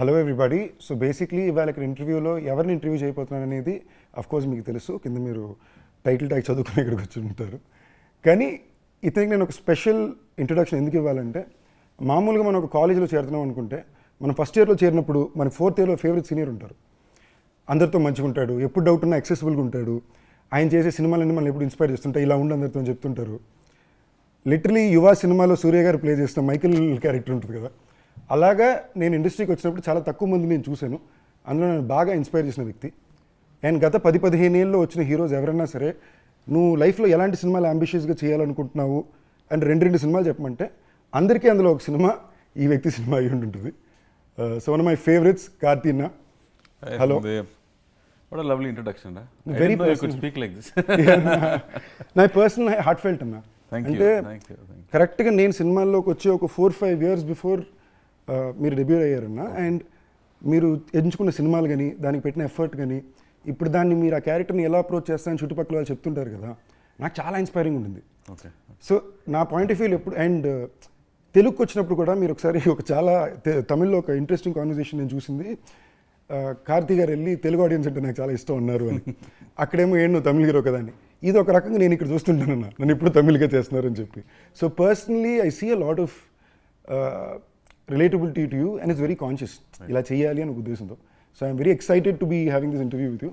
Hello everybody. So basically ఇవాళ ఇక్కడ ఇంటర్వ్యూలో ఎవరిని ఇంటర్వ్యూ చేయబోతున్నాను అనేది అఫ్కోర్స్ మీకు తెలుసు, కింద మీరు టైటిల్ ట్యాగ్ చదువుకుని ఇక్కడికి వచ్చి ఉంటారు. కానీ ఇతనికి నేను ఒక స్పెషల్ ఇంట్రొడక్షన్ ఎందుకు ఇవ్వాలంటే, మామూలుగా మనం ఒక కాలేజీలో చేరుతున్నాం అనుకుంటే, మనం ఫస్ట్ ఇయర్లో చేరినప్పుడు మన ఫోర్త్ ఇయర్లో ఫేవరెట్ సీనియర్ ఉంటారు. అందరితో మంచిగా ఉంటాడు, ఎప్పుడు డౌట్ ఉన్నా యాక్సెసిబుల్గా ఉంటాడు, ఆయన చేసే సినిమాలన్నీ మనం ఎప్పుడు ఇన్స్పైర్ చేస్తుంటాయి, ఇలా ఉండి అందరితో చెప్తుంటారు. లిటరలీ యువ సినిమాలో సూర్య గారు ప్లే చేసిన మైకిల్ క్యారెక్టర్ ఉంటుంది కదా, అలాగా నేను ఇండస్ట్రీకి వచ్చినప్పుడు చాలా తక్కువ మంది నేను చూశాను. అందులో నేను బాగా ఇన్స్పైర్ చేసిన వ్యక్తి. అండ్ గత 10-15 ఏళ్ళలో వచ్చిన హీరోస్ ఎవరైనా సరే, నువ్వు లైఫ్లో ఎలాంటి సినిమాలు అంబిషియస్గా చేయాలనుకుంటున్నావు అండ్ రెండు సినిమాలు చెప్పమంటే, అందరికీ అందులో ఒక సినిమా ఈ వ్యక్తి సినిమా అయ్యి ఉంటుంది. So one of my favourites Karthi అన్న. Hello. What a lovely introduction. I Very didn't know you could personal. speak like this. నా పర్సనల్ హార్ట్ ఫెల్ట్ అన్న. Thank you. అంటే Thank you. కరెక్ట్గా నేను సినిమాల్లోకి వచ్చి ఒక 4-5 years బిఫోర్ మీరు డెబ్యూ అయ్యారన్న. అండ్ మీరు ఎంచుకున్న సినిమాలు కానీ, దానికి పెట్టిన ఎఫర్ట్ కానీ, ఇప్పుడు దాన్ని మీరు ఆ క్యారెక్టర్ని ఎలా అప్రోచ్ చేస్తారని చుట్టుపక్కల వాళ్ళు చెప్తుంటారు కదా, నాకు చాలా ఇన్స్పైరింగ్ ఉంటుంది. సో నా పాయింట్ ఆఫ్ వ్యూలో ఎప్పుడు, అండ్ తెలుగుకి వచ్చినప్పుడు కూడా మీరు ఒకసారి ఒక చాలా తమిళ్లో ఒక ఇంట్రెస్టింగ్ కాన్వర్సేషన్ నేను చూసింది. కార్తీ గారు వెళ్ళి తెలుగు ఆడియన్స్ అంటే నాకు చాలా ఇష్టం ఉన్నారు అని, అక్కడేమో ఏంటి నువ్వు తమిళ హీరో కదా అని. ఇది ఒక రకంగా నేను ఇక్కడ చూస్తుంటానన్న, నన్ను ఇప్పుడు తమిళ్గా చేస్తున్నారని చెప్పి. So personally I see a lot of relatability to you and it's very conscious, ఇలా చేయాలి అని ఉద్దేశంతో. So I'm very excited to be having this interview with you.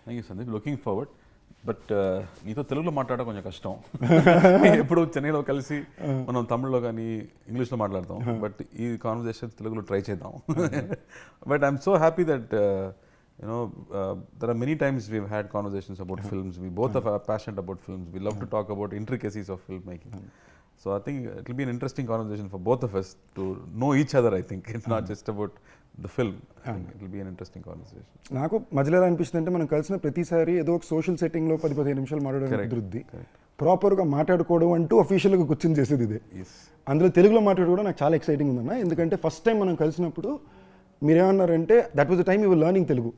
Thank you, Sandeep. Looking forward. But నీతో తెలుగులో మాట్లాడడం కొంచెం కష్టం. ఎప్పుడు చెన్నైలో కలిసి మనం తమిళ్లో కానీ ఇంగ్లీష్లో మాట్లాడతాం, బట్ ఈ కాన్వర్సేషన్ తెలుగులో ట్రై చేద్దాం. But I'm so happy that there are many times we've had conversations about films. We both are passionate about films. We love to talk about intricacies of filmmaking. So I think it will be an interesting conversation for both of us to know each other. I think it's not just about the film. It will be an interesting conversation. నాకు మధ్యలో అనిపిస్తుంది అంటే, మనం కలిసిన ప్రతిసారి ఏదో ఒక social సెట్టింగ్లో 10-15 నిమిషాలు మాట్లాడడం కుదురుద్ది. ప్రాపర్గా మాట్లాడుకోవడం అంటూ అఫీషియల్గా కూర్చొని చేసేది ఇదే. అందులో తెలుగులో మాట్లాడుకోవడం నాకు చాలా ఎక్సైటింగ్ ఉందన్న. ఎందుకంటే ఫస్ట్ టైం మనం కలిసినప్పుడు మీరేమన్నారంటే, that was the time you were learning Telugu,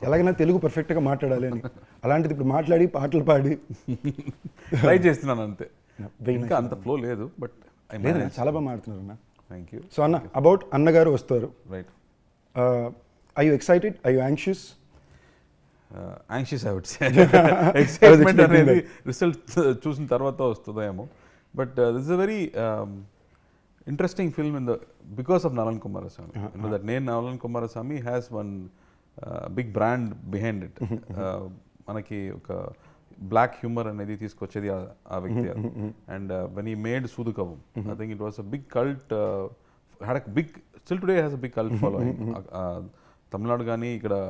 ఎలాగైనా తెలుగు పర్ఫెక్ట్గా మాట్లాడాలి అని. అలాంటిది ఇప్పుడు మాట్లాడి పాటలు పాడి ట్రై చేస్తున్నాను అంతే. ఇంకా అంత ఫ్లో లేదు, బట్ చాలా బాగా మాట్లాడుతున్నారు అన్న. Thank you. సో అన్న, అబౌట్ అన్నగారు వస్తారు. Right. Are you excited? Are you anxious? Anxious I would say. Excitement అనేది రిజల్ట్ చూసిన తర్వాత వస్తుందేమో. But this is a very interesting film because of Nalan Kumarasamy. You know that name Nalan Kumarasamy has one big brand behind it. Manaki oka black humor anedi తీసుకొచ్చేది ఆ వ్యక్తి. And when he made Sudukavam, I think it was a big cult, had a big, still today has a big cult following. Tamil Nadu gaani ikkada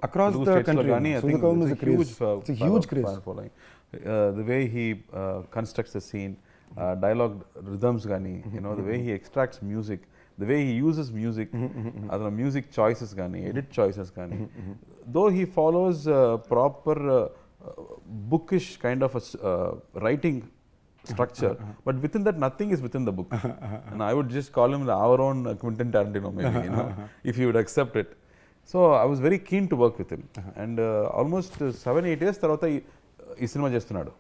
across the country gaani, Sudukavam is a huge craze following. The way he constructs the scene, dialogue rhythms gaani, you know, the way he extracts music, the way he uses music, adana music choices gaani, edit choices gaani, though he follows proper bookish kind of a writing structure, but within that nothing is within the book. And I would just call him our own Quentin Tarantino maybe, you know, if he would accept it. So I was very keen to work with him. And almost 7-8 years tarvata ee cinema చేస్తున్నాడు.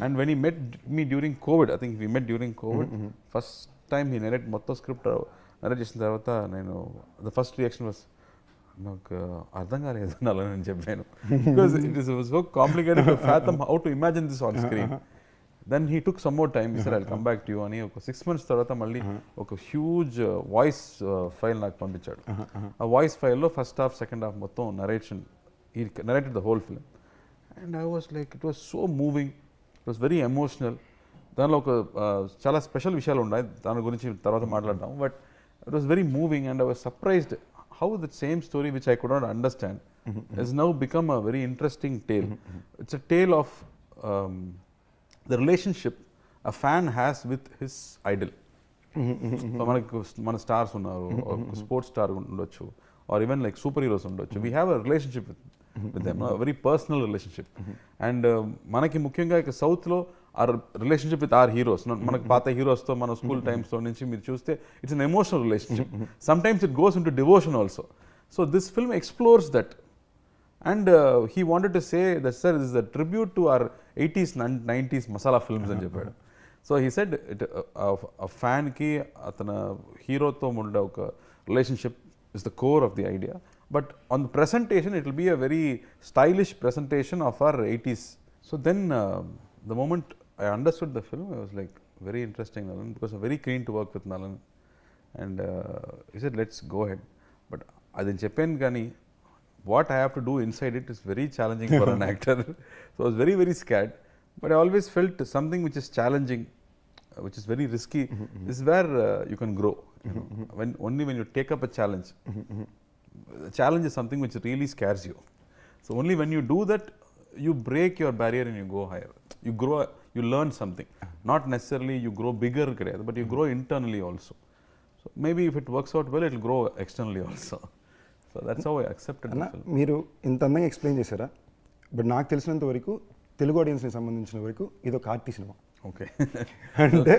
And when he met me during COVID, I think we met during COVID, first time he narrated మొత్తం script narrate చేసిన తర్వాత నేను, the first reaction was, నాకు అర్థం కాలేదు Nalan అని చెప్పాను, because it was so complicated to fathom how to imagine this on screen. Then he took some more time. He said I'll come back to you అని ఒక 6 months తర్వాత మళ్ళీ ఒక హ్యూజ్ వాయిస్ ఫైల్ నాకు పంపించాడు. ఆ వాయిస్ ఫైల్లో first half second half మొత్తం narration, he narrated the whole film. And I was like, it was so moving, it was very emotional. దానిలో ఒక చాలా స్పెషల్ విషయాలు ఉన్నాయి, దాని గురించి తర్వాత మాట్లాడదాం. But it was very moving and I was surprised how the same story which I could not understand has now become a very interesting tale. It's a tale of the relationship a fan has with his idol. మనకు మన stars ఉన్నారు, sports star ఉండొచ్చు, or even like superheroes ఉండొచ్చు. We have a relationship with them, a very personal relationship. And మనకి ముఖ్యంగా ఇక సౌత్లో our relationship with our heroes, మనకు పాత హీరోస్తో మన స్కూల్ టైమ్స్లో నుంచి మీరు చూస్తే it's an emotional relationship. Sometimes it goes in to devotion also. So this film explores that. And he wanted to say that, sir, this is a tribute to our 80s and 90s masala films అని చెప్పాడు. So he said a fan ki atana hero tho unde oka relationship is the core of the idea. But on the presentation, it will be a very stylish presentation of our 80s. So then, the moment I understood the film, I was like, very interesting, Nalan, because I'm very keen to work with Nalan. And he said, let's go ahead. But adin cheppanu gani, what I have to do inside it is very challenging for an actor. So I was very, very scared. But I always felt something which is challenging, which is very risky, is where you can grow. You know, only when you take up a challenge. The challenge is something which really scares you. So only when you do that, you break your barrier and you go higher. You grow, you learn something. Not necessarily you grow bigger, but you grow internally also. So maybe if it works out well, it will grow externally also. So that's how I accepted the film. మీరు ఇంత అందంగా explain చేశారా, but నాకు తెలిసినంత వరకు తెలుగు ఆడియన్స్ని సంబంధించిన వరకు ఇదో కార్తీ సినిమా. ఓకే. అంటే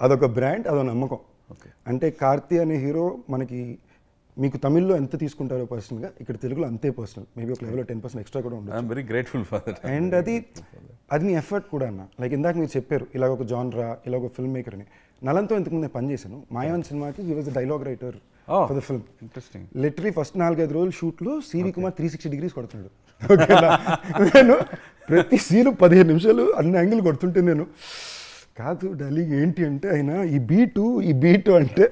అదొక బ్రాండ్, అదొక నమ్మకం. ఓకే. అంటే కార్తీ అనే హీరో మనకి మీకు తమిళ్లో ఎంత తీసుకుంటారో పర్సనల్గా, ఇక్కడ తెలుగులో అంతే పర్సనల్. మేబీ ఒక లెవెల్లో 10% ఎక్స్ట్రా కూడా ఉంటుంది. I'm very grateful for that. And అది మీ ఎఫర్ట్ కూడా అన్న. లైక్ ఇందాక మీరు చెప్పారు ఇలాగ ఒక జాన్రా, ఇలా ఒక ఫిల్మ్ మేకర్ అని. నలంతో ఇంతకుముందు నేను పనిచేశాను. మాయావన్ సినిమాకి he was the dialogue writer for the film. Interesting. Literally first 4-5 రోజులు షూట్లో సివి కుమార్ 360 degrees కొడుతున్నాడు. ఓకేనా, నేను ప్రతి సీను 15 నిమిషాలు అన్ని యాంగిల్ కొడుతుంటే నేను కాదు డాలీ ఏంటి అంటే ఆయన ఈ బీటు అంటే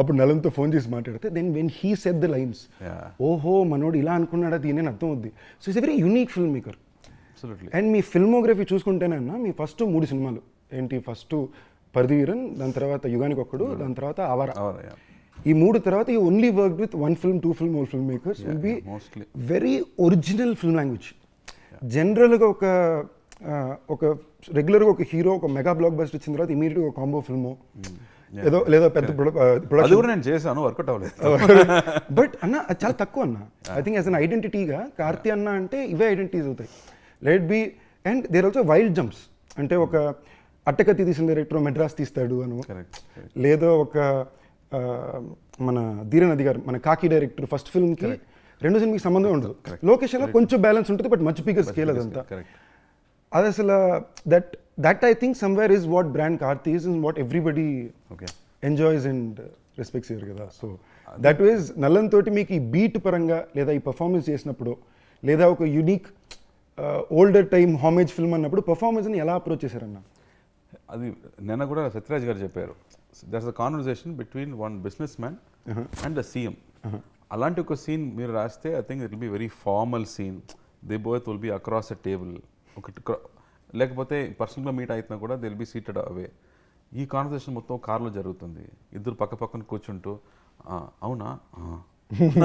అప్పుడు నలంతో ఫోన్ చేసి మాట్లాడితే then when he set the lines, ఓహో మనోడు ఇలా అనుకున్నాడా దీని అర్థం అవుద్ది. So it's a very unique film maker. And మీ ఫిల్మోగ్రఫీ చూసుకుంటేనన్నా మీ ఫస్ట్ 3 సినిమాలు ఏంటి, ఫస్ట్ పరదివీరన్, దాని తర్వాత యుగానికి ఒక్కడు, దాని తర్వాత ఆవారా. ఈ 3 తర్వాత you only worked with 1 film, 2 film, all film makers will be very original film language. జనరల్గా ఒక రెగ్యులర్గా ఒక హీరో ఒక మెగా బ్లాక్ బస్టర్ ఇచ్చిన తర్వాత ఇమీడియట్గా ఒక కాంబో ఫిల్మో ఏదో లేదా పెద్ద ప్రొడక్షన్ నేను చేశాను, వర్కౌట్ అవ్వలేదు. బట్ అన్న అది చాలా తక్కువ అన్న. ఐ థింక్ యాజ్ అన్ ఐడెంటిటీగా కార్తీ అన్న అంటే ఇవే ఐడెంటిటీస్ అవుతాయి. Let be and there also wild jumps. అంటే ఒక అట్టకత్తి తీసిన డైరెక్టర్ మెడ్రాస్ తీస్తాడు అను, లేదా ఒక మన ధీరనది గారు మన కాకి డైరెక్టర్ ఫస్ట్ ఫిల్మ్కి 2 సినిమాకి సంబంధం ఉండదు. లొకేషన్లో కొంచెం బ్యాలెన్స్ ఉంటుంది, బట్ మచ్ బిగ్గర్ స్కేల్ అదంతా. అది అసలు that I think somewhere is what brand Karthi is, what everybody enjoys and respects year కదా. సో దట్ ఈజ్ నల్లన్ తోటి మీకు ఈ బీట్ పరంగా లేదా ఈ పర్ఫార్మెన్స్ చేసినప్పుడు, లేదా ఒక యూనిక్ ఓల్డర్ టైమ్ హామేజ్ ఫిల్మ్ అన్నప్పుడు పర్ఫార్మెన్స్ని ఎలా అప్రోచ్ చేశారన్న? అది నిన్న కూడా సత్యరాజ్ గారు చెప్పారు, that's a conversation between one business man and the CM. అలాంటి ఒక సీన్ మీరు రాస్తే I think it will be very formal scene. They both will be across a table. లేకపోతే పర్సనల్గా మీట్ అవుతున్నా కూడా they will be seated away. ఈ conversation మొత్తం కార్లో జరుగుతుంది, ఇద్దరు పక్క పక్కన కూర్చుంటూ అవునా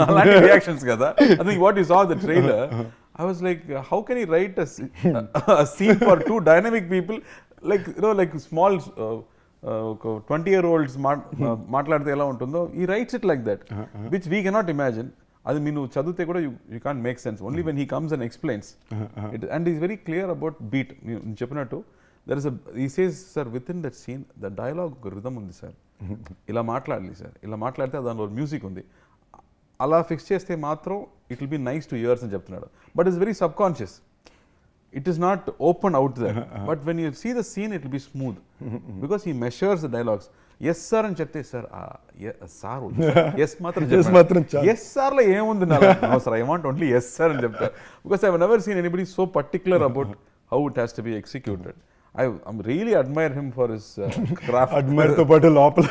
అలాంటి రియాక్షన్స్ కదా. I think what you saw the trailer, I was like, how can he write a scene for 2 dynamic people, like you know, like small 20-year-olds మాట్లాడితే ఎలా ఉంటుందో, he writes it like that, which we cannot imagine. అది మీరు చదివితే కూడా you can't make sense. Only when he comes and explains it, and he's very clear about beat. నేను చెప్పినట్టు there is he says, sir, within that scene the dialogue rhythm ఉంది sir, ఇలా మాట్లాడాలి sir, ఇలా మాట్లాడితే దానిలో మ్యూజిక్ ఉంది, అలా ఫిక్స్ చేస్తే మాత్రం it will be nice to ears అని చెప్తున్నాడు. But it's very sub conscious, it is not open out there. But when you see the scene it will be smooth because he measures the dialogues. Yes sir అని చెప్తే sir sir yes మాత్రం yes సార్లో ఏముంది no sir I want only yes sir అని చెప్తారు. Because I never seen anybody so particular about how it has to be executed. I really admire him for his craft. అడ్మైర్తో పాటు లోపల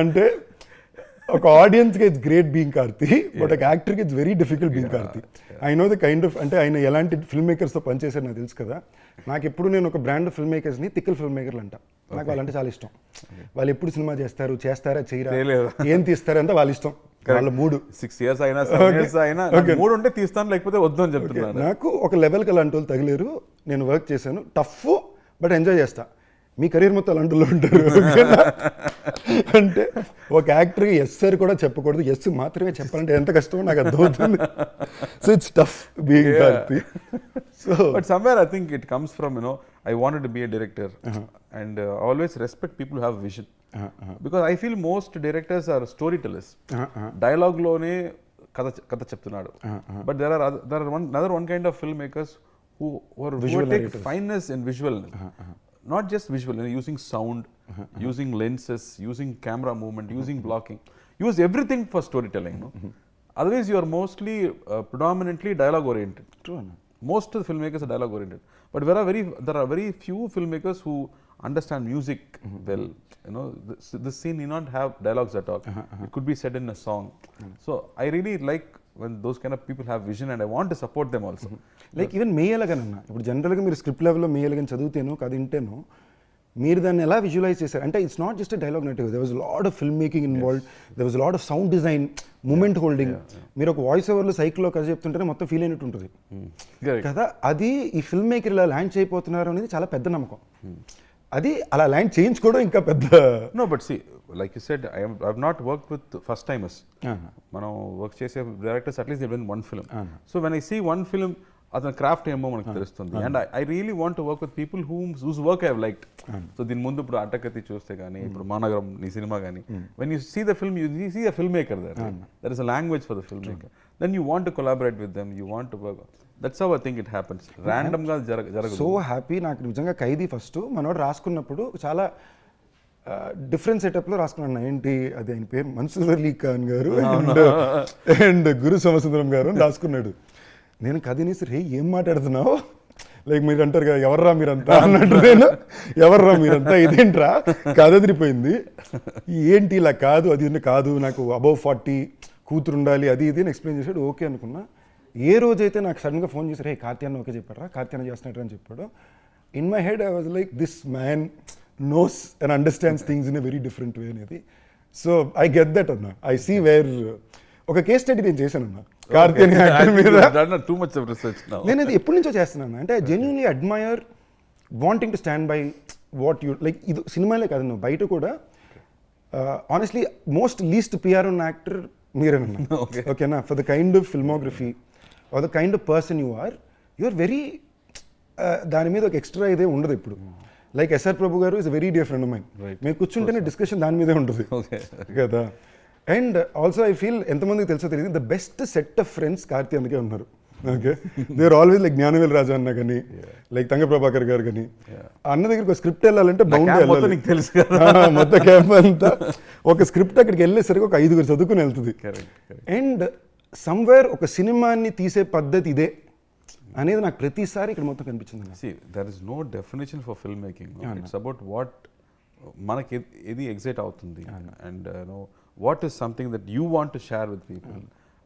అంటే ఒక ఆడియన్స్కి it's great being Karthi, but ఒక యాక్టర్కి it's very difficult being Karthi. I know the kind of, అంటే ఆయన ఎలాంటి ఫిల్మ్ మేకర్స్తో పనిచేశారు నాకు తెలుసు కదా. నాకు ఎప్పుడు నేను ఒక బ్రాండ్ ఫిల్మ్ మేకర్స్ని తిక్కల్ ఫిల్మ్ మేకర్లు అంట. నాకు వాళ్ళంటే చాలా ఇష్టం. వాళ్ళు ఎప్పుడు సినిమా చేస్తారా చేయరా, ఏం తీస్తారంటే వాళ్ళ ఇష్టం, వాళ్ళ మూడు. 6 years అయినా 7 years అయినా మూడు ఉంటే తీస్తాను, లేకపోతే వద్దు అని చెప్తున్నాను. నాకు ఒక లెవెల్కి అలాంటి వాళ్ళు తగిలేరు. నేను వర్క్ చేశాను, టఫ్ బట్ ఎంజాయ్ చేస్తా. మీ కెరీర్ మొత్తం అలాంటిలో ఉంటారు. అంటే ఒక యాక్టర్కి ఎస్ సార్ కూడా చెప్పకూడదు, ఎస్ మాత్రమే చెప్పాలంటే ఎంత కష్టమో నాకు అర్థమవుతుంది. So it's tough being Karthi. So but somewhere I think it comes from I wanted to be a director, and always respect people who have vision, because I feel most directors are storytellers. Dialogue lone katha cheptunadu, but there are another one kind of filmmakers who take fineness in visual. not just visual, using sound, using lenses, using camera movement, using blocking, use everything for storytelling. Otherwise you are mostly predominantly dialogue oriented. True. Most of the filmmakers are dialogue oriented, but there are very few filmmakers who understand music well. This scene need not have dialogues at all. It could be said in a song. So I really like when those kind of people have vision, and I want to support them also. Like even me ఎలాగనన్నా ఇప్పుడు జనరల్గా మీరు script లెవెల్లో మే ఎలాగని చదివితేనో కథ వింటేనో మీరు దాన్ని ఎలా visualize చేశారు అంటే it's not just dialogue native, there was lot of film making involved, there was lot of sound design, moment holding. మీరు ఒక వాయిస్ ఓవర్లో సైకిల్లో కథ చెప్తుంటేనే మొత్తం ఫీల్ అయినట్టు ఉంటుంది కదా. అది ఈ ఫిల్మ్ మేకర్ ఇలా ల్యాండ్ చేయబోతున్నారు అనేది చాలా పెద్ద నమ్మకం. అది అలా ల్యాండ్ చేయించుకోవడం ఇంకా పెద్ద. No, but see, like you said, I've not worked with first timers. మనం వర్క్ చేసే directors at least they've done one film. So when I see one film, అతని క్రాఫ్ట్ ఏమో మనకు తెలుస్తుంది. And I really want to work with people who's work I have liked. So దీని ముందు ఇప్పుడు అట్టకత్తి చూస్తే కానీ, ఇప్పుడు మానగరం నీ సినిమా కానీ, when you see the film, you see the film maker there is a language for the film maker. Then you want to collaborate with them, you want to work. That's how I think it happens. Random గా జరగదు. So happy. నాకు నిజంగా ఖైదీ first మనోడు రాసుకున్నప్పుడు చాలా different సెటప్లో రాసుకున్నాను. ఏంటి అది ఆయన పేరు మన్సూర్ అలీ ఖాన్ గారు అండ్ గురు సోమసుందరం గారు అని రాసుకున్నాడు. నేను కథని సరే ఏం మాట్లాడుతున్నావు, లైక్ మీరు అంటారు కదా ఎవర్రా మీరంతా అన్నట్టు. నేను ఎవర్రా మీరంతా, ఇదేంట్రా కథ తిరిగిపోయింది, ఏంటి ఇలా కాదు అది కాదు, నాకు అబౌవ్ 40 కూతురు ఉండాలి అది ఇది అని ఎక్స్ప్లెయిన్ చేశాడు. ఓకే అనుకున్నా. ఏ రోజైతే నాకు సడన్గా ఫోన్ చేశారు, హే కార్తీ అన్న ఓకే చెప్పారా, కార్తీ అన్న చేస్తున్నట్టు అని చెప్పాడు. In my head I was like this man knows and understands things in a very different way అనేది. సో ఐ గెట్ దట్ అన్న. ఐ సీ వేర్ ఒక కేస్ స్టడీ నేను చేశాను అన్న కార్తీ అని యాక్టర్ మీద. నేను అది ఎప్పటి నుంచో చేస్తున్నాను. అంటే I genuinely admire wanting to stand by what you like. ఇది సినిమాలే కాదు, బయట కూడా ఆనెస్ట్లీ మోస్ట్ లీస్ట్ పిఆర్ ఉన్న యాక్టర్ మీరేనన్నా. ఓకేనా, for the kind of filmography or the kind of person you are very దాని మీద ఒక ఎక్స్ట్రా ఇదే ఉండదు ఇప్పుడు. లైక్ ఎస్ఆర్ ప్రభు గారు is very dear friend of mine. మీరు కూర్చుంటేనే డిస్కషన్ దాని మీదే ఉంటుంది కదా. అండ్ ఆల్సో ఐ ఫీల్ ఎంతమందికి తెలుసో తెలియదు, the best set of friends Karthi అందుకే ఉన్నారు. Okay, they are always like Gnanavelraja అన్న కానీ, లైక్ తంగ ప్రభాకర్ గారు కానీ. అన్న దగ్గరికి ఒక స్క్రిప్ట్ వెళ్ళాలంటే బౌండ్ వెళ్ళాలి, తెలుసు మొత్తం క్యాంప్ అంతా. ఒక స్క్రిప్ట్ అక్కడికి వెళ్ళేసరికి ఒక 5 చదువుకుని వెళ్తుంది. అండ్ సమ్వేర్ ఒక సినిమాని తీసే పద్ధతి ఇదే అనేది నాకు ప్రతిసారి ఇక్కడ మొత్తం కనిపించింది. See, there is no definition for filmmaking. It's about what మనకి ఏది ఎగ్జైట్ అవుతుంది, and what is something that you want to share with people,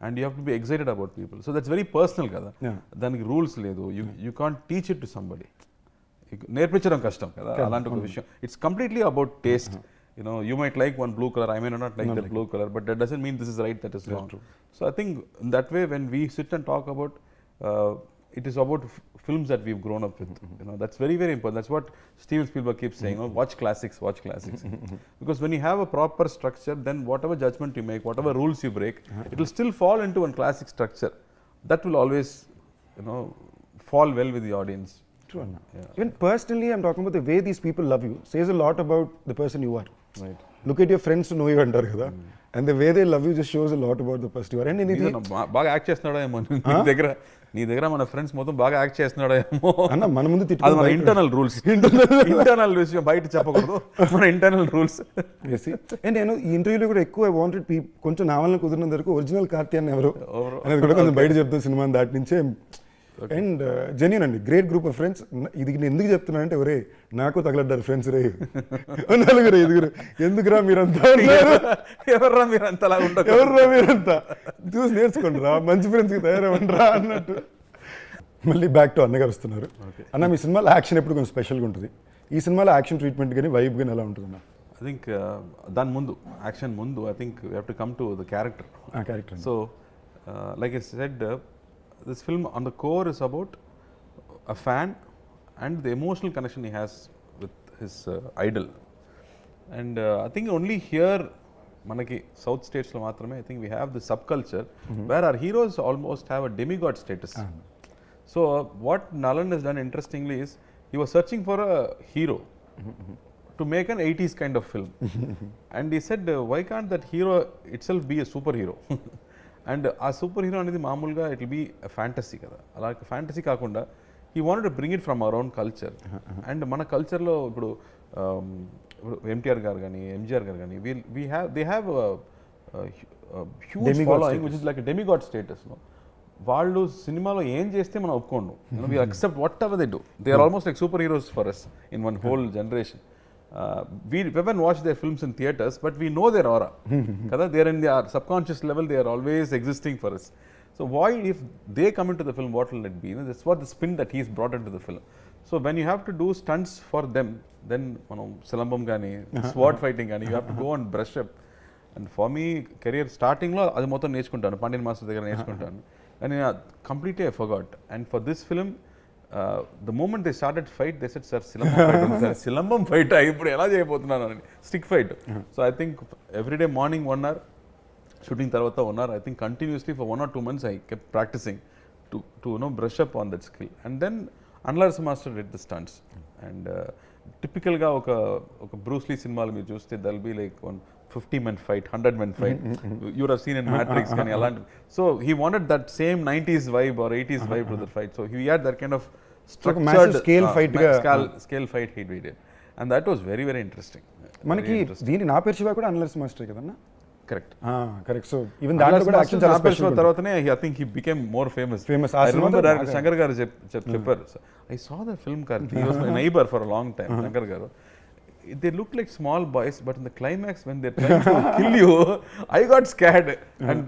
and you have to be excited about people. So that's very personal కదా. దానికి rules లేదు. You can't teach it to somebody. నేర్పించడం కష్టం కదా అలాంటి ఒక విషయం. It's completely about taste. You might like one blue color, I may not like that blue color, but that doesn't mean this is right, that is wrong. So I think in that way when we sit and talk about it is about films that we've grown up with. That's very, very important. That's what Steven Spielberg keeps saying, watch classics, watch classics. Because when you have a proper structure, then whatever judgment you make, whatever rules you break, it will still fall into one classic structure. That will always, fall well with the audience. True. Yeah. Even personally, I'm talking about the way these people love you, says a lot about the person you are. Right. Look at your friends to know you అంటారు కదా. And the way they love you just shows a lot about the person you are. And ఇది బాగా act చేస్తున్నాడో ఏమో నీ దగ్గర మన friends మొత్తం బాగా యాక్ట్ చేస్తున్నాడో ఏమో అన్న. మన ముందు అది మన ఇంటర్నల్ రూల్స్, ఇంటర్నల్ విషయం బయట చెప్పకూడదు, మన ఇంటర్నల్ రూల్స్. అండ్ నేను ఈ ఇంటర్వ్యూలో కూడా ఎక్కువ వాంటెడ్ కొంచెం నా వల్ల కుదిరినంత వరకు ఒరిజినల్ కార్తీ అని ఎవరు అనేది కూడా కొంచెం బయట చెప్తాను సినిమా దాటి నుంచే. అండ్ జెన్యూన్ అండి, గ్రేట్ గ్రూప్ ఆఫ్ ఫ్రెండ్స్. ఇది నేను ఎందుకు చెప్తున్నానంటే ఒరే నాకు తగలడ్డారు ఫ్రెండ్స్ రే 4-5 ఎందుకురా మీరంతా, ఎవర్రా మీరంతా ఎవర్రా మీరంతా చూసి నేర్చుకోండి రా, మంచి ఫ్రెండ్స్కి తయారవ్వండిరా అన్నట్టు. మళ్ళీ బ్యాక్ టు అన్నగారు వస్తున్నారు. అన్న మీ సినిమాలో యాక్షన్ ఎప్పుడు కొంచెం స్పెషల్గా ఉంటుంది. ఈ సినిమాలో యాక్షన్ ట్రీట్మెంట్ కానీ వైబ్ కానీ ఎలా ఉంటుంది అన్న? ఐ థింక్ దాని ముందు యాక్షన్ ముందు I think we have to come to the character. So like I said, this film on the core is about a fan and the emotional connection he has with his idol. And I think only here manaki south states lo maatrame I think we have the subculture where our heroes almost have a demigod status. So what Nalan has done interestingly is he was searching for a hero to make an 80s kind of film. And he said, why can't that hero itself be a superhero? And ఆ super hero అనేది మామూలుగా it will be fantasy కదా. అలా fantasy కాకుండా he wanted to bring it from our own culture. And mana culture lo ఇప్పుడు MTR గారు కానీ MGR గారు కానీ they have a huge Demigod following status. which is like a demigod status. No? వాళ్ళు సినిమాలో ఏం చేస్తే మనం ఒప్పుకోండు. We accept whatever they do. They are almost like superheroes for us in one whole generation. We haven't watched their films in theaters, but we know their aura. Kada, they are in their subconscious level, they are always existing for us. So why, if they come into the film, what will it be? You know, that's what the spin that he's brought into the film. So when you have to do stunts for them, then silambam gani, sword fighting gani, you have to go and brush up. And for me, career starting lo adi mottham nechukuntanu, Pandian master daggara nechukuntanu. And completely I forgot. And for this film, the moment they started fight, they said, "Sir, silambam fight ఉంది sir, silambam fight ఇప్పుడు ఎలా చేయబోతున్నాను అని, stick fight." So I think every day morning 1 hour, shooting తర్వాత 1 hour, I think continuously for 1 or 2 months I kept practicing to brush up on that skill. And then Annagaru master did the stunts. And typically ఒక Bruce Lee సినిమాలు మీరు చూస్తే there'll be like 50-man fight, 100-man fight. You would have seen in Matrix. So he wanted that same 90s vibe or 80s vibe to the fight. So he had that kind of structured massive scale fight scale fight he did. And that was very, very interesting. మనకి దీని నా పేరు శివ కూడా అనలర్స్ master కదన్నా. Correct. Correct. So even దాంట్లో కూడా action చాలా special. తర్వాతనే I think he became more famous. I remember Shankar garu చెప్పారు, I saw the film Karthi. He was my neighbor for a long time. Shankar garu, they look like small boys, but in the climax when they're trying to kill you, I got scared. And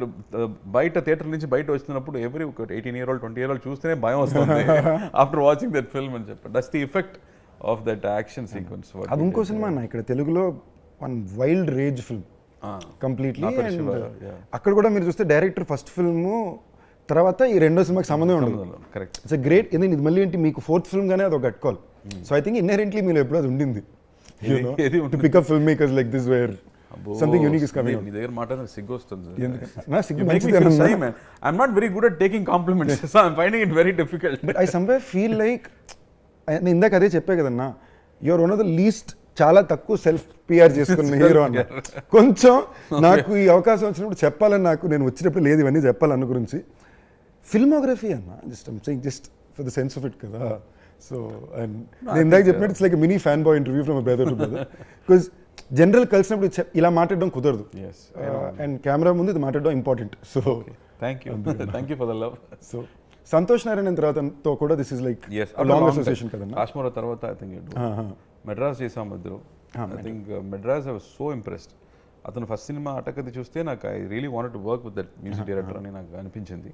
బయట theatre నుంచి బయట వచ్చినప్పుడు every 18-year-old 20-year-old చూస్తేనే భయం వస్తుంది after watching that film అని చెప్పారు. That's the effect of that action sequence. అది ఇంకో సినిమా అన్న, ఇక్కడ తెలుగులో one wild rage film completely. And అక్కడ కూడా మీరు చూస్తే డైరెక్టర్ ఫస్ట్ ఫిల్మ్ తర్వాత ఈ రెండో సినిమాకి సంబంధం ఉండదు. కరెక్ట్. It's great. ఇది మళ్ళీ ఏంటి మీకు ఫోర్త్ ఫిల్మ్ గానే అది ఒక కట్టుకోవాలి. సో ఐ థింక్ ఇన్హెరెంట్లీ మీరు ఎప్పుడు అది ఉండింది. To pick up filmmakers like this where something unique is coming out. నీ దగ్గర మాట్లాడిన సిగ్గు వస్తుంది. నా సిగ్గు మంచిదే. I'm not very good at taking compliments, so I'm finding it very difficult. But I somewhere feel like, నేను ఇందాక అదే చెప్పే కదన్నా, you are one of the least, చాలా తక్కువ సెల్ఫ్ పిఆర్ చేసుకున్న హీరో అన్న. కొంచెం నాకు ఈ అవకాశం వచ్చినప్పుడు చెప్పాలని, నాకు నేను వచ్చినప్పుడు లేదు ఇవన్నీ చెప్పాలన్న గురించి. ఫిల్మోగ్రఫీ అన్న, just for the sense of it కదా. సో అండ్ నేను ఇందాక చెప్పినట్టు it's like mini fan boy interview from brother to brother. Because general కలిసినప్పుడు ఇలా మాట్లాడడం కుదరదు, అండ్ కెమెరా ముందు ఇది మాట్లాడడం important. So thank you for the love. So Santhosh Narayanan తర్వాతతో కూడా this is like long association కదా. కాశ్మీర్ తర్వాత ఐ థింక్ మెడ్రాస్ చేసాం ఇద్దరు. I think Madras I was so impressed. అతను ఫస్ట్ సినిమా అటకది చూస్తే నాకు I really wanted to work with that music director అని నాకు అనిపించింది.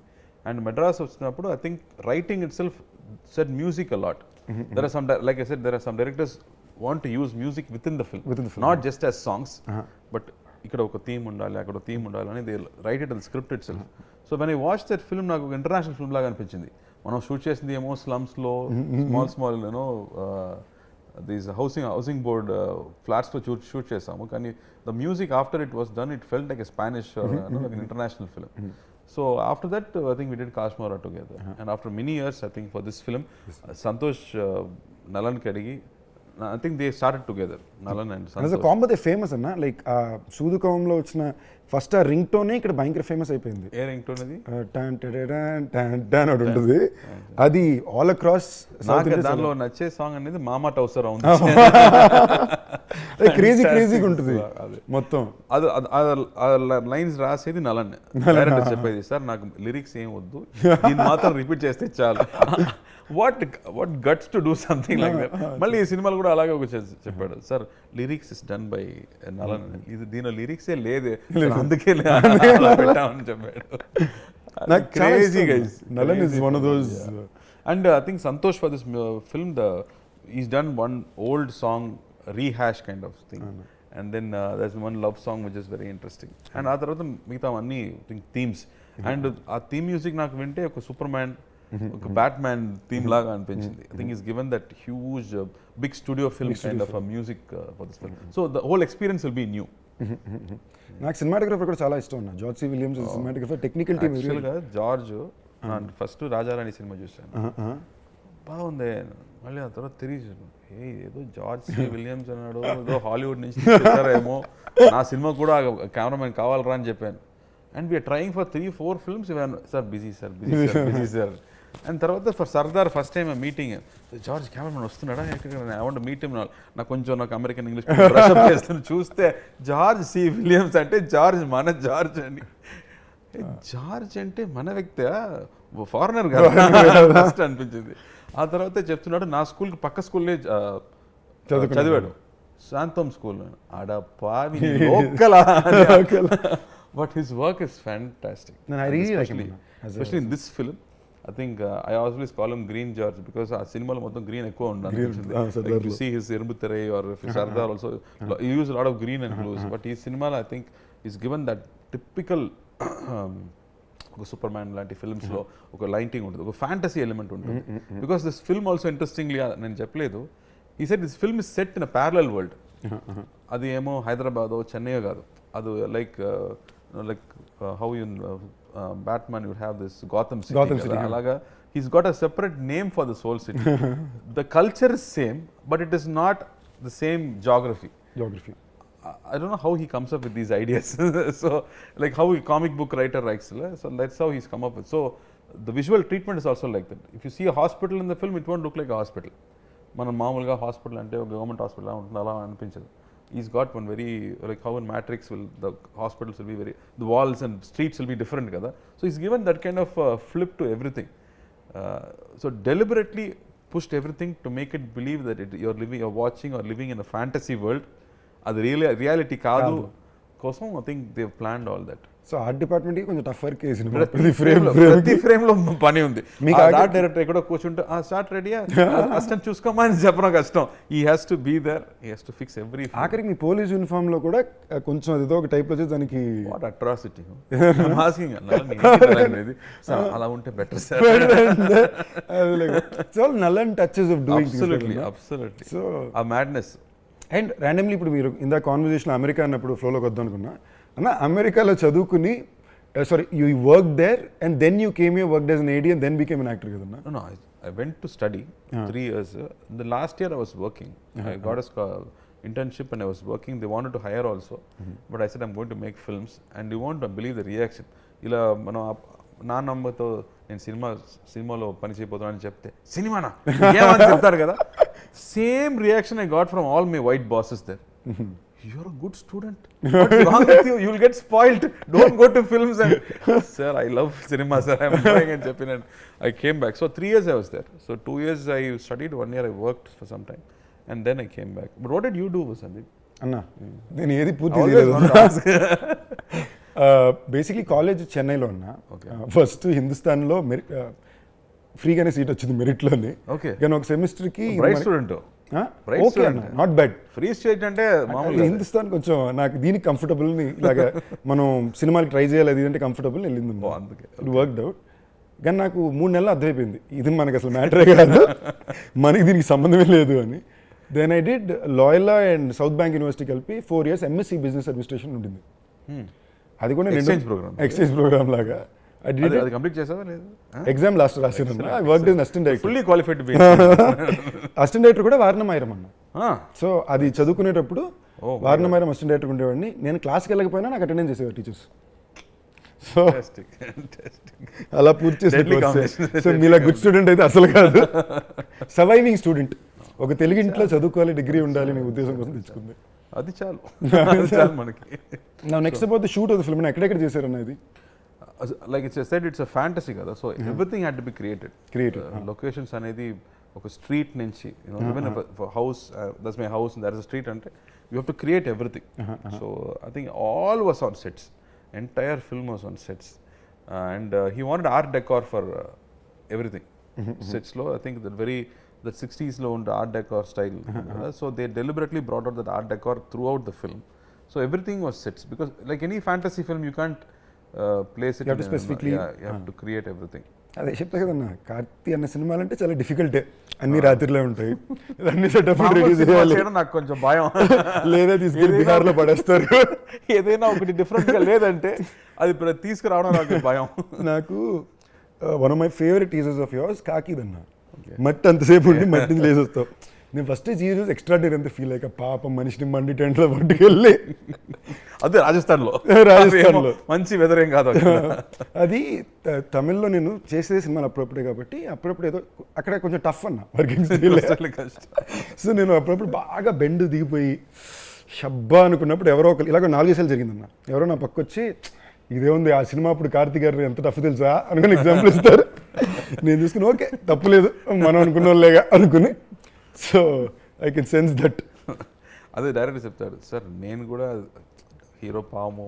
అండ్ మెడ్రాస్ వచ్చినప్పుడు I think writing it self said music a lot. There are some, like I said, there are some directors want to use music within the film, not just as songs, but ఇక్కడ ఒక theme ఉండాలి, అక్కడ ఒక theme ఉండాలి అని they write it in the script itself. So when I watched that film, నాకు ఒక international film లాగా అనిపించింది. మనం షూట్ చేసింది ఏమో స్లమ్స్ లో small these housing board flats లో షూట్ చేసాము, కానీ the music after it was done it felt like a Spanish like an international film. So after that, I think we did Kashmir together. And after many years, I think for this film, Santhosh, Nalan kadigi, I think they started together, Nalan and Santhosh. As a combo, they famous anna, like Sudukamlo వచ్చిన first ఆ ring టోనే ఇక్కడ భయంకర famous అయిపోయింది. ఏ ring tone అది? Tan టడడన్ tan tan అని ఉంటుంది. అది all across south India. దానిలో నచ్చే సాంగ్ అనేది మామా టౌసర్ ఉంది. క్రేజీగా ఉంటుంది మొత్తం. అది లైన్స్ రాసేది నలన్, డైరెక్టర్ చెప్పేది, సార్ నాకు లిరిక్స్ ఏం వద్దు, దీన్ని మాత్రం రిపీట్ చేస్తే చాలు. What guts to do something like that. మళ్ళీ ఈ సినిమాలు కూడా అలాగే ఒక చెప్పాడు, sir lyrics is done by Nalan, ఇది దీనిలో లిరిక్సే లేదే, అందుకే పెట్టామని చెప్పాడు. Crazy guys. Nalan is one of those. And I think Santhosh for this film, he's done one old song rehash kind of thing. And then there's one love song which is very interesting. And ఆ తర్వాత మిగతా అన్ని themes. And ఆ theme music నాకు వింటే ఒక Superman, ఒక Batman theme లాగా అనిపించింది. I think he's given that huge big studio film kind of a music for this film. So the whole experience will be new. నాకు సినిమాటోగ్రఫర్ కూడా చాలా ఇష్టం. George C Williams cinematographer, technical team. యాక్చువల్గా George first Raja Rani cinema చూశాను, బాగుంది. మళ్ళీ ఆ తర్వాత తిరిగి ఏదో జార్జ్ సి విలియమ్స్ అన్నాడు, ఏదో హాలీవుడ్ నుంచి తీసుకొచ్చారేమో, నా సినిమా కూడా కెమెరామెన్ కావాలరా అని చెప్పాను. And we're trying for 3-4 films. Sir busy sir. And తర్వాత for Sardar first time meeting George cameraman వస్తున్నాడా ఐ వాంట్ మీట్ హిమ్ నాకు అమెరికన్ ఇంగ్లీష్ బ్రష్ అప్ చేస్తాను చూస్తే జార్జ్ సి విలియమ్స్ అంటే జార్జ్ మన జార్జ్ అని జార్జ్ అంటే మన వ్యక్తి ఫారినర్ కదా ఫస్ట్ అనిపించింది. ఆ తర్వాత చెప్తున్నాడు నా స్కూల్కి పక్క స్కూల్లో చదివాడు శాంతం స్కూల్ ఆడ పావి local but his work is fantastic especially in this film. I think I always call him Green George because ఆ సినిమాలో మొత్తం గ్రీన్ ఎక్కువ ఉండాలి. If you see his Erubutharai or if Sardar also, he used a lot of green and blues. But ఈ సినిమాలో I think he's given that typical ఒక super man లాంటి ఫిల్మ్స్లో ఒక లైటింగ్ ఉంటుంది, ఒక ఫ్యాంటసీ ఎలిమెంట్ ఉంటుంది. Because this film also interestingly నేను చెప్పలేదు, ఈ set this film is set in a parallel world. అది ఏమో హైదరాబాదో చెన్నై కాదు, అది like how you Batman you have this Gotham City. Alaga he's got a separate name for this whole city. The culture is same but it is not the same geography. I don't know how he comes up with these ideas. So like how a comic book writer writes, so that's how he's come up with. So the visual treatment is also like that. If you see a hospital in the film, it won't look like a hospital. మనం మామూలుగా hospital అంటే government hospital ఉంటుంది అలా అనిపించదు. He's got one very, like how in Matrix the hospitals will be very, the walls and streets will be different kada. So he's given that kind of flip to everything. So deliberately pushed everything to make it believe that you're watching or living in a fantasy world. Adi reality kaadu kosam I think they've planned all that. So art department కి కొంచెం టఫర్ case, ప్రతి frame లో పని ఉంది. Art director ఎక్కడో కూర్చుంటే start రెడీయా assistant చూసుకోమని చెప్పడం కష్టం. He has to be there, he has to fix every. ఆఖరికి మీ పోలీస్ యూనిఫామ్ లో కూడా కొంచెం ఏదో ఒక టైప్ లో వచ్చి దానికి వాట్ అట్రాసిటీ ఆస్కింగ్ అలా ఉంటే better sir. So Nalan touches of doing absolutely so ఆ మ్యాడ్నెస్. అండ్ ర్యాండమ్లీ ఇప్పుడు మీరు ఇందా కాన్వర్జేషన్ అమెరికా అన్నప్పుడు ఫ్లోలోకి వద్దాం అనుకున్నా అన్న, అమెరికాలో చదువుకుని sorry you work there and then you came you work as an AD and then became an actor కదన్నా? No, I went to study 3 years. The last year I was working. I got a internship and I was working. They wanted to hire also, but I said I'm going to make films and you won't believe the reaction. ఇలా మనం నా నంబర్తో నేను సినిమాలో పని చేయబోతున్నాను చెప్తే సినిమానా ఏమని చెప్తారు కదా, same reaction I got from all my white bosses there. You're a good student. What's wrong with you? You'll get spoiled. Don't go to films. And sir, I love cinema, sir. I'm going and jumping. And I came back. So 3 years I was there. So 2 years I studied, 1 year I worked for some time, and then I came back. But what did you do, Sandeep? అన్నా నేను ఏది పూర్తి చేయలేదు. Basically college చెన్నైలో ఉన్నా. First హిందుస్థాన్లో ఫ్రీగానే seat వచ్చింది మెరిట్లోని. కానీ ఒక సెమిస్టర్కి student not bad. Free state అంటే హిందుస్థాన్ కొంచెం నాకు దీనికి కంఫర్టబుల్, ఇలాగా మనం సినిమాకి ట్రై చేయాలి అది అంటే కంఫర్టబుల్ వెళ్ళింది. It worked out. కానీ నాకు 3 నెలలు అర్థమైపోయింది ఇది మనకు అసలు మ్యాటరే కాదు, మనకి దీనికి సంబంధమే లేదు అని. Then I did Loyola and South Bank University కలిపి 4 years ఎంఎస్సీ బిజినెస్ అడ్మినిస్ట్రేషన్ ఉంటుంది. అది కూడా ఎక్స్చేంజ్ ప్రోగ్రామ్ లాగా. కంప్లీట్ చేసావా లేదు? ఎగ్జామ్ లాస్ట్ రాసాను. I worked as assistant director. Fully qualified to be assistant director కూడా వారణమాయిరం అన్న. సో అది చదువుకునేటప్పుడు వారణమాయిరం అసిస్టెంట్ డైరెక్టర్ ఉండేవాడిని. నేను క్లాస్కి వెళ్ళకపోయినా నాకు అటెండెన్స్ చేసేవారు టీచర్స్. సో అలా పూర్తి చేసి సో మీలా గుడ్ స్టూడెంట్ అయితే అసలు కాదు, సర్వైవింగ్ స్టూడెంట్. ఒక తెలుగు ఇంట్లో చదువుకోవాలి, డిగ్రీ ఉండాలి అనే ఉద్దేశం కోసం తెచ్చుకుంది. అది చాలు మనకి. నా next about the shoot of the film ఎక్కడెక్కడ చేశారన్న ఇది? Like it's said, it's a fantasy kada, so everything had to be created. Locations anedi oka street nunchi, even if a house, that's my house and there is a street ante you have to create everything. So I think all was on sets, entire film was on sets, and he wanted art decor for everything. Sets lo I think that 60s lo und art decor style. So they deliberately brought out that art decor throughout the film. So everything was sets, because like any fantasy film you can't place it. You have to specifically, you have to create everything. అదే చెప్తా కదన్నా, కార్తీ అన్న సినిమాలు అంటే చాలా డిఫికల్టే. అన్ని రాత్రిలో ఉంటాయి, అన్ని సెటప్ రెడీ చేయాలి. నాకు కొంచెం భయం, లేదా తీసుకెళ్ళి బిహార్లో పడేస్తారు. ఏదైనా ఒకటి డిఫరెంట్గా లేదంటే అది తీసుకురావడం నాకు భయం. నాకు one of my favourite teasers of yours కాకిదన్న. మట్టి అంతసేపు ఉండి మట్టిని లేసొస్తావు. నేను ఫస్ట్ జీరియస్ ఎక్స్ట్రాడినరీ అంతే ఫీల్ అయ్యాక పాపం మనిషిని మండి టెంట్లో పట్టుకెళ్ళి అదే రాజస్థాన్లో మంచి వెదర్ ఏం కాదు అది తమిళ్లో నేను చేసే సినిమాలు అప్పుడప్పుడే కాబట్టి అప్పుడప్పుడు ఏదో అక్కడ కొంచెం టఫ్ అన్న వర్కింగ్ సో నేను అప్పుడప్పుడు బాగా బెండ్ దిగిపోయి షబ్బా అనుకున్నప్పుడు ఎవరో ఒకరు ఇలాగ 4 సార్లు జరిగిందన్న ఎవరో నా పక్క వచ్చి ఇదేముంది ఆ సినిమా అప్పుడు కార్తీ గారు ఎంత టఫ్ తెలుసా అనుకుని ఎగ్జాంపుల్ ఇస్తారు. నేను చూసుకుని ఓకే తప్పులేదు మనం అనుకున్న వాళ్ళేగా అనుకుని. So I can sense that. అదే డైరెక్టర్ చెప్తాడు, సార్ నేను కూడా హీరో పాము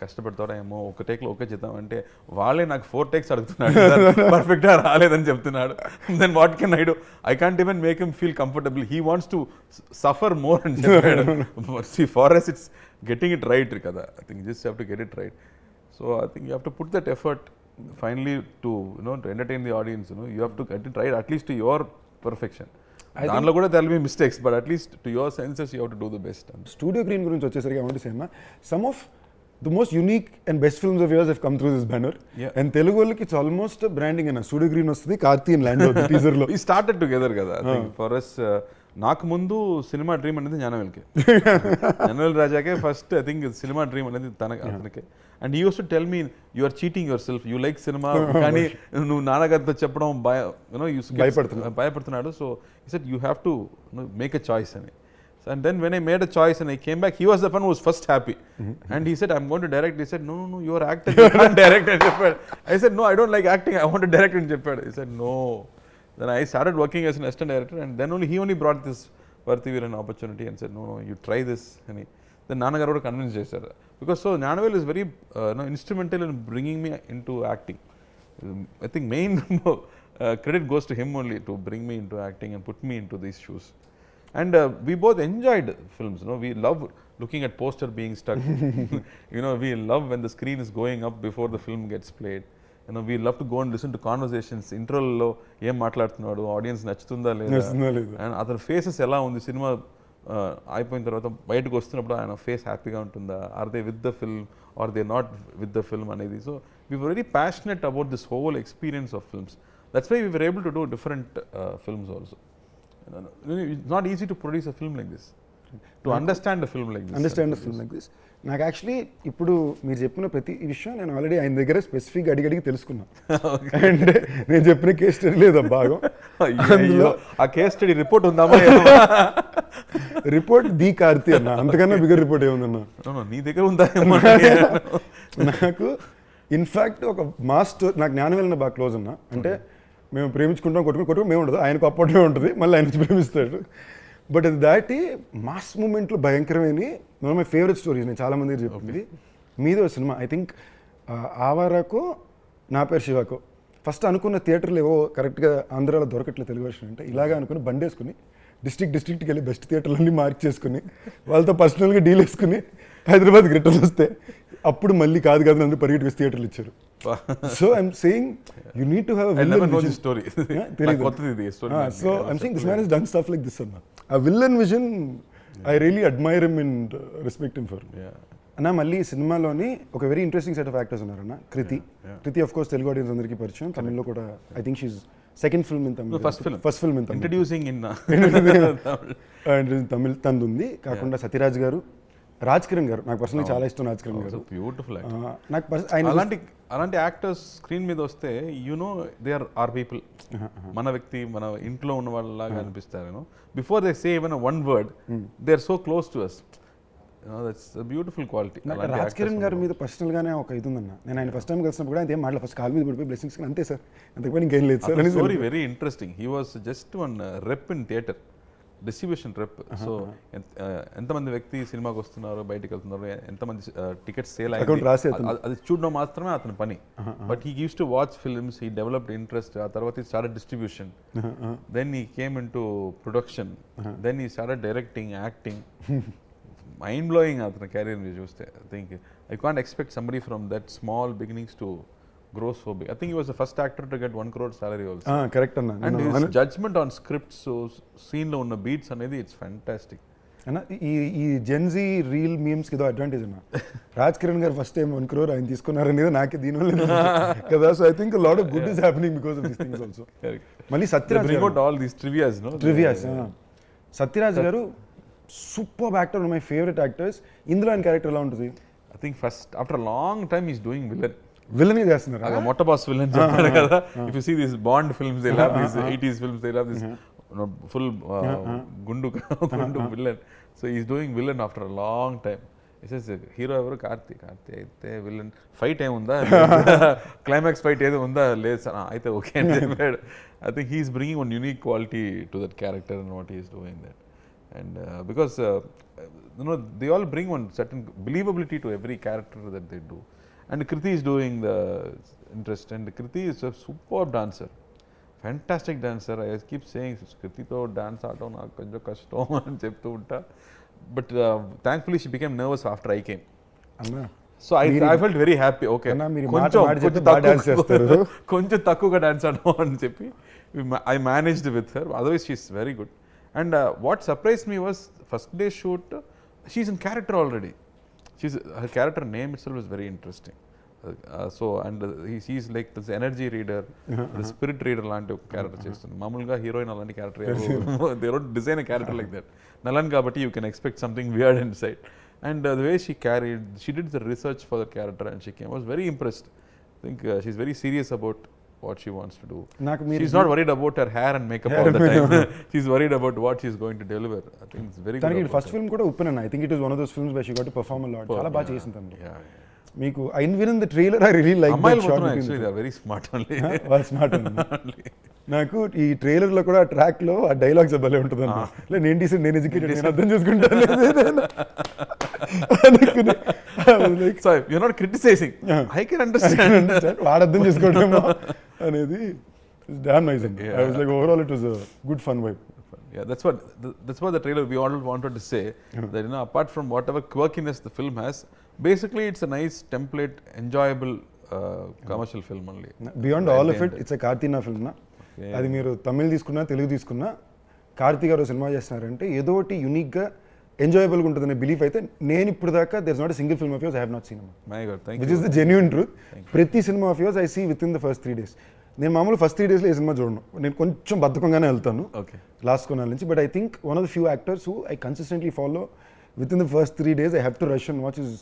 కష్టపడతాడా ఏమో ఒక టేక్లో ఓకే చేద్దాం అంటే వాళ్ళే నాకు 4 takes అడుగుతున్నాడు, పర్ఫెక్ట్గా రాలేదని చెప్తున్నాడు. Then what can I do? I can't even make him feel comfortable. He wants to suffer more అని చెప్పాడు. Far as it's getting it right kada. I think you just have to get it right. So I think you have to put that effort finally to to entertain the audience. You have to get it right at least to your perfection. దానిలో కూడా there will be mistakes, but at least to your senses you have to do the best. Studio Green గురించి వచ్చేసరికి I want to say some of the most unique and best films of yours have come through this banner. Yeah. And Telugu వాళ్ళకి it's almost branding అన్న. Studio Green వస్తుంది, Karthi and Land అవుతుంది teaser లో. We started together కదా. I think for us నాకు ముందు సినిమా dream అనేది జ్ఞానవేల్కే. జ్ఞానవేలరాజాకే ఫస్ట్ ఐ థింక్ సినిమా డ్రీమ్ అనేది అతనికే. And he used to tell me you are cheating yourself, you like సినిమా కానీ నువ్వు నాన్నగారితో చెప్పడం భయపడుతున్నాడు. So he said you have to make a choice అని. And then when I made a choice and I came back, he was the one who was first happy. And he said, I'm going to direct. He said, no, you are acting, you can't direct. I said, no, I don't like acting, I want to direct. He said, no. Then I started working as an assistant director, and then he only brought this Parthiveeran opportunity and said, no, you try this. And then Annagaru convinced chesaru. Because so Gnanavel is very instrumental in bringing me into acting. I think main credit goes to him only to bring me into acting and put me into these shoes. And we both enjoyed films. We love looking at poster being stuck. We love when the screen is going up before the film gets played. We love to go and listen to conversations. Intro-lo em maatladutunnadu, audience nachutunda ledha, and other faces ela undi cinema ayipoyin tarvata bayataku vastunnappudu ayana face happy ga untunda, are they with the film or they not with the film anedi. So we were very passionate about this whole experience of films. That's why we were able to do different films also. It's not easy to produce a film like this, to understand a film like this. నాకు actually ఇప్పుడు మీరు చెప్పిన ప్రతి విషయం నేను already ఆయన దగ్గర స్పెసిఫిక్గా అడిగి తెలుసుకున్నాను. అండ్ నేను చెప్పిన కేస్ స్టడీ లేదా భాగం అందులో ఆ కేస్ స్టడీ రిపోర్ట్ ఉందామా? రిపోర్ట్ ది కార్తీ అన్న, అంతకన్నా బిగ్గర్ రిపోర్ట్ ఏముందన్న నీ దగ్గర ఉందా? నాకు ఇన్ఫ్యాక్ట్ ఒక మాస్టర్ నాకు జ్ఞానవేలన బాగా క్లోజ్ అన్న. అంటే మేము ప్రేమించుకుంటాం, కొట్టుకుని మేము ఉండదు, ఆయనకు అప్పటిమే ఉంటుంది, మళ్ళీ ఆయన ప్రేమిస్తాడు. బట్ అది దాటి మాస్ మూమెంట్లు భయంకరమైన one of my favourite stories. నేను చాలామంది చెప్పింది మీదే ఒక సినిమా, ఐ థింక్ ఆవారాకో నా పేరు శివాకో ఫస్ట్ అనుకున్న థియేటర్లు ఏవో కరెక్ట్గా ఆంధ్రాలో దొరకట్లేదు తెలుగు వర్షన్ అంటే, ఇలాగా అనుకుని బండేసుకుని డిస్ట్రిక్ట్కి వెళ్ళి బెస్ట్ థియేటర్లన్నీ మార్క్ చేసుకుని వాళ్ళతో పర్సనల్గా డీల్ వేసుకుని హైదరాబాద్కి రిటర్న్ వస్తే అప్పుడు మళ్ళీ కాదు అందరూ పరిగెట్టి వేసి థియేటర్లు ఇచ్చారు. So I'm saying you need to have a villain vision. So I'm saying this man has done stuff like this అన్న. A villain vision, I really admire him and respect him for. అన్న మళ్ళీ సినిమాలోని ఒక very interesting set of actors ఉన్నారన్న. Krithi of course Telugu audience అందరికీ పరిచయం, తమిళ్లో కూడా I think she's second film in Tamil, first film in Tamil, introducing in Tamil తంది ఉంది. కాకుండా సత్యరాజ్ గారు, రాజ్కిరణ్ గారు నాకు పర్సనలీ చాలా ఇష్టం. రాజ్కిరణ్ గారు బ్యూటిఫుల్. నాకు అలాంటి యాక్టర్స్ స్క్రీన్ మీద వస్తే దే ఆర్ పీపుల్, మన వ్యక్తి, మన ఇంట్లో ఉన్న వాళ్ళలాగా అనిపిస్తారు. Before they say even one word they are so close to us. That's a beautiful quality. Rajkiran గారి మీద పర్సనల్గానే ఒక ఇది ఉందన్న. నేను ఆయన ఫస్ట్ టైం కలిసినప్పుడు కూడా ఆయన మాటలు ఫస్ట్ కాల్ మీద పడిపోయి బ్లెస్సింగ్స్ అంతే సార్, అంతకుపోయి ఇంకేం లేదు sir. Story very interesting. He was just one rep in theatre, distribution rep. So ఎంతమంది వ్యక్తి సినిమాకి వస్తున్నారు, బయటకు వెళ్తున్నారు, ఎంతమంది టికెట్స్ సేల్ అయ్యింది అది చూడడం మాత్రమే అతని పని. But he gives to watch films, he developed interest. ఆ తర్వాత he started distribution, then he came into production, then he started directing, acting. Mind blowing అతని కెరీర్ మీరు చూస్తే. I think I can't expect somebody from that small beginnings to grow so big. I think he was the first actor to get 1 crore salary also. Correct anna. And his judgment on scripts, so scene lo unna beats anedi, it's fantastic. అన్న ఈ Gen Z reel మీమ్స్కి ఏదో advantage అన్న. రాజ్ కిరణ్ గారు first time 1 crore ఆయన తీసుకున్నారనేది నాకే దీనివల్ల కదా. So I think lot of good is happening because of these things also. మళ్ళీ సత్యరాజ్ సత్యరాజ్ గారు super actor, my favourite actors. ఇందులో ఆయన క్యారెక్టర్ ఎలా ఉంటుంది? I think first after a long time he's doing villain చేస్తున్నారు. మొట్ట బాస్ విలన్ చెప్తారు కదా. If you see these Bond films, they'll have these 80s films, they'll have this full gundu villain. So he's doing villain after a long time. He says hero ఎవరు కార్తీ అయితే villain fight ఏముందా, climax fight ఏదో ఉందా, లేదు sir అయితే okay అని చెప్పాడు. I think he's bringing one unique quality to that character and what he is doing there. And because they all bring one certain believability to every character that they do. And Krithi is doing the interest, and Krithi is a superb dancer, fantastic dancer. I keep saying Krithi to dance aadam naaku konja kashtam ani cheptu unta, but thankfully she became nervous after I came. Anna, so I felt very happy. Okay, anna meer konja dance chestaru, konja takkuga dance aadam ani cheppi I managed with her. Otherwise she is very good. And what surprised me was first day shoot, she's in character already. Her character name itself is very interesting. So and he's like this energy reader, the spirit reader లాంటి ఒక character చేస్తుంది. మామూలుగా heroine అలాంటి character they don't design a character like that. Nalan కాబట్టి you can expect something weird inside. And the way she did the research for the character and she came, I was very impressed. I think she's very serious about what she wants to do. She's not worried about her hair and makeup all the time. She's worried about what she's going to deliver. I think it's very good. First film kuda open, I think it was one of those films where she got to perform a lot. Chala baga chesinది tanu. Yeah. Meeku I in the trailer I really like that shot. Actually they are very smart only. Well smart only. నాకు ఈ trailer లో కూడా track లో ఆ dialogues భలే ఉంటుంది అన్న. లే నేను డీసెంట్, నేను ఎడ్యుకేటెడ్, నేను అర్థం చేసుకుంటాను. So you're not criticizing. I can understand. వాడు అర్థం చేసుకోవడమో అనేది damn nice. I was like overall it was a good fun vibe. Yeah, that's what the trailer we all wanted to say, that apart from whatever quirkiness the film has, basically it's a nice template, enjoyable commercial film only. Beyond all of it, it's a Karthi film na. అది మీరు తమిళ్ తీసుకున్నా తెలుగు తీసుకున్నా కార్తీ గారు cinema చేస్తున్నారంటే ఏదో ఒకటి యూనిక్గా ఎంజాయబుల్గా ఉంటుందనే బిలీఫ్ అయితే నేను ఇప్పుడు దాకా there is not a single film of yours I have not seen. Which is the genuine truth. ప్రతి సినిమా of yours I see within the first 3 days. నేను మామూలు ఫస్ట్ 3 daysలో ఏ సినిమా చూడను, నేను కొంచెం బద్ధకంగానే వెళ్తాను లాస్ట్ కొనాల నుంచి. But I think one of the few actors who I consistently follow with in the first 3 days I have to rush and watch is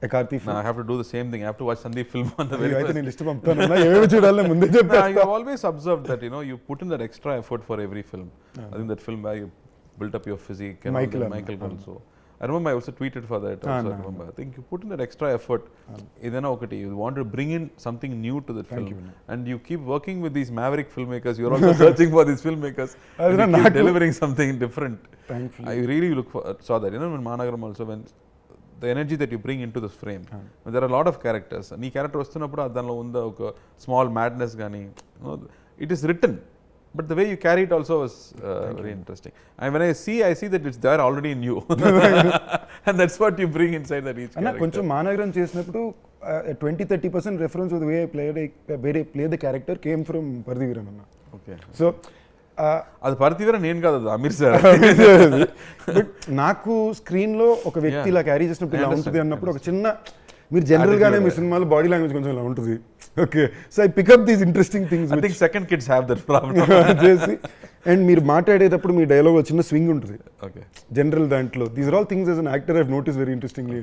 a Karthi film. I have to do the same thing. I have to watch Sundeep film on the very first. I list పంపుతాను నా ఏవేవి చూడాలి ముందే చెప్పా. I have always observed that you put in that extra effort for every film. I think that film where you built up your physique and Michael also. I remember I also tweeted for that also. I remember. I think you put in that extra effort. Idana okati you want to bring in something new to that film. And you keep working with these maverick filmmakers. You're also searching for these filmmakers. And you keep delivering something different. Thankfully. I really saw that. When Annagaru also, when the energy that you bring into this frame. There are a lot of characters. Nee character vastunnappudu adanlo unda oka small madness gaani, it is written, but the way you carry it also was very interesting. And when I see that it's there already in you. And that's what you bring inside that each character. Koncham Annagaru chesinappudu 20-30% reference of the way I played the character came from Paradhiviran anna. Okay. So అది పార్థివీరన్ నేను కాదు, అది Aamir sir. But నాకు స్క్రీన్లో ఒక వ్యక్తి ఇలా carry చేసినప్పుడు ఇలా ఉంటుంది అన్నప్పుడు ఒక చిన్న, మీరు జనరల్గానే మీ సినిమాలో బాడీ లాంగ్వేజ్ కొంచెం ఇలా ఉంటుంది. Okay, so I pick up these interesting things. I think second kids have that problem చేసి. అండ్ మీరు మాట్లాడేటప్పుడు మీ డైలాగ్ చిన్న స్వింగ్ ఉంటుంది. ఓకే, జనరల్ దాంట్లో these are all things as an actor I have notice very interestingly.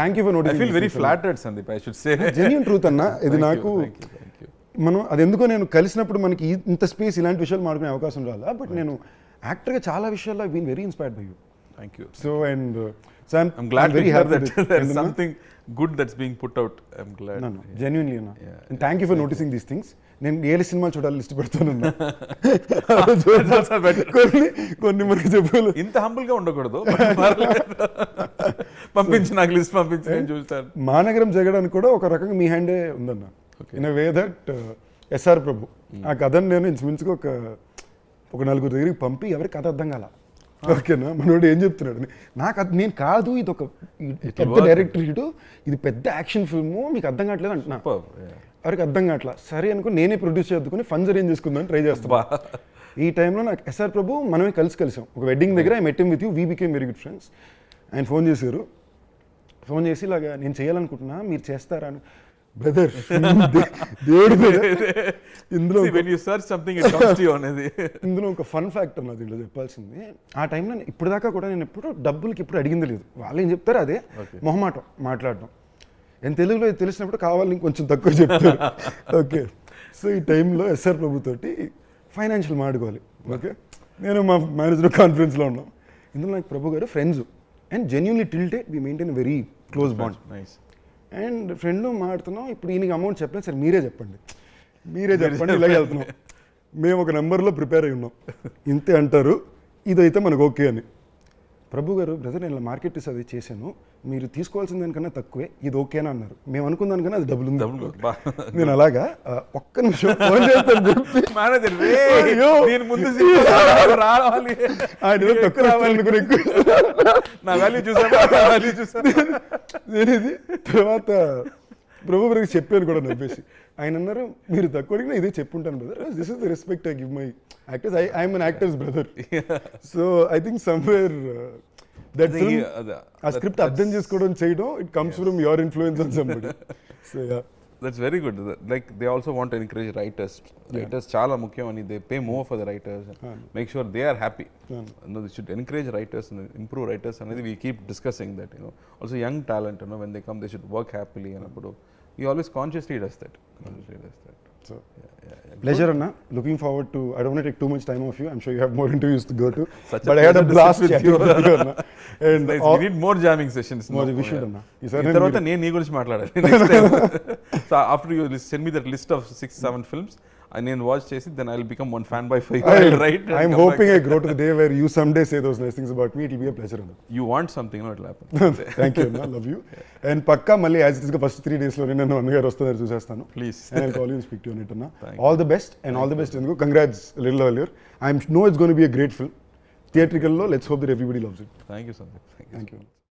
Thank you for noticing. I feel very flattered Sandeep, I should say. Genuine truth అన్న ఇది. నాకు మనం అది ఎందుకో నేను కలిసినప్పుడు మనకి ఇంత స్పేస్ ఇలాంటి విషయాలు మాట్లాడుకునే అవకాశం రాలా. బట్ నేను యాక్టర్గా చాలా విషయాల్లో I been very inspired by you. Thank you. So and I'm glad very happy that there's something good that's being put out. I'm glad. No, genuinely no. And thank you for noticing these things. నేను ఏ సినిమాలు చూడాలి list పెడతాను. కొన్ని మనకి చెప్పాలి. ఇంత హంబుల్గా ఉండకూడదు, పంపించి నాకు లిస్ట్ పంపించి నేను చూస్తాను. మానగరం జగడానికి కూడా ఒక రకంగా మీ హ్యాండే ఉందన్న. In a way that S R Prabhu ఆ కథను నేను ఇంచుమించుగా ఒక 4 దగ్గరికి పంపి ఎవరికి కథ అర్థం కాల. ఓకేనా, మనోడు ఏం చెప్తున్నాడు, నాకు నేను కాదు, ఇది ఒక పెద్ద డైరెక్టర్, ఇది పెద్ద యాక్షన్ ఫిల్ము, మీకు అర్థం కావట్లేదు అంటున్నా. ఎవరికి అర్థం కావట్లా. సరే అనుకో నేనే ప్రొడ్యూస్ చేద్దుకుని ఫండ్స్ అరేంజ్ చేసుకుందామని ట్రై చేస్తా. ఈ టైంలో నాకు ఎస్ఆర్ ప్రభు మనమే కలిసాం ఒక వెడ్డింగ్ దగ్గర I met him with you we became very good friends. ఆయన ఫోన్ చేశారు, ఫోన్ చేసి ఇలాగా నేను చేయాలనుకుంటున్నా మీరు చేస్తారా అని. బ్రదర్ దేవుడు ఇందులో ఇందులో ఒక ఫన్ ఫ్యాక్టర్ నా దీంట్లో చెప్పాల్సింది. ఆ టైంలో ఇప్పుడు దాకా కూడా నేను ఎప్పుడు డబ్బులకి ఇప్పుడు అడిగింది లేదు. వాళ్ళు ఏం చెప్తారు అదే మొహమాటం మాట్లాడడం. నేను తెలుగులో తెలిసినప్పుడు కావాలని ఇంకొంచెం తక్కువ చెప్తారు. ఓకే, సో ఈ టైంలో ఎస్ఆర్ ప్రభు తోటి ఫైనాన్షియల్ మాడుకోవాలి. ఓకే, నేను మా మేనేజర్ కాన్ఫరెన్స్లో ఉన్నాం. ఇందులో నాకు ప్రభు గారు friends and genuinely till date we maintain very close bond. And friend మాడుతున్నాం. ఇప్పుడు ఈయనకి అమౌంట్ చెప్పలేదు, సరే మీరే చెప్పండి ఇలాగే వెళ్తున్నాం. మేము ఒక నెంబర్లో ప్రిపేర్ అయి ఉన్నాం, ఇంతే అంటారు, ఇదైతే మనకు ఓకే అని. ప్రభు గారు బ్రదర్ నేను మార్కెట్ అది చేశాను, మీరు తీసుకోవాల్సిన దానికన్నా తక్కువే, ఇది ఓకేనా అన్నారు. మేము అనుకున్న దానికన్నా అది డబ్బులు ఉంది. నేను అలాగా ఒక్క నిమిషం ఫోన్ చేస్తాను చెప్పి నేనేది తర్వాత ప్రభు గారికి చెప్పాను కూడా నవ్వేసి. ఆయన అన్నారు మీరు తక్కువ అడిగినా ఇదే చెప్పుంటాను brother, this is the respect I give my actors, I'm an actors brother. So I think somewhere that ఆ స్క్రిప్ట్ అర్థం చేసుకోవడం చేయడం it comes from your influence on somebody. So yeah, that's very good. Like they also want to encourage writers. Writers చాలా ముఖ్యం అని they pay more for the writers and make sure they are happy. They should encourage writers and improve writers అనేది we keep discussing that, also young talent, when they come they should work happily అన్నప్పుడు he always consciously does that. So pleasure Anna, looking forward to, I don't want to take too much time of you, I'm sure you have more interviews to go to, but I had a blast chatting with you Anna, and nice. We need more jamming sessions. We should Anna. తర్వాత నేను నీ గురించి మాట్లాడాలి next time. So after you send me that list of 6-7 films and then watch chesi, then I'll become one fan by 5. I'll write. I'm hoping I grow to the day where you someday say those nice things about me. It'll be a pleasure Anna. You want something, no, it'll happen. Thank you Anna, love you. And pakka malli as it is first 3 days lo nenu Annagaru Vostaru chusestanu. Please. And I'll call you and speak to you on it Anna. All the best and all the best Anna. Congrats a little earlier. I know it's going to be a great film. Theatrical lo, let's hope that everybody loves it. Thank you Santhosh. Thank you.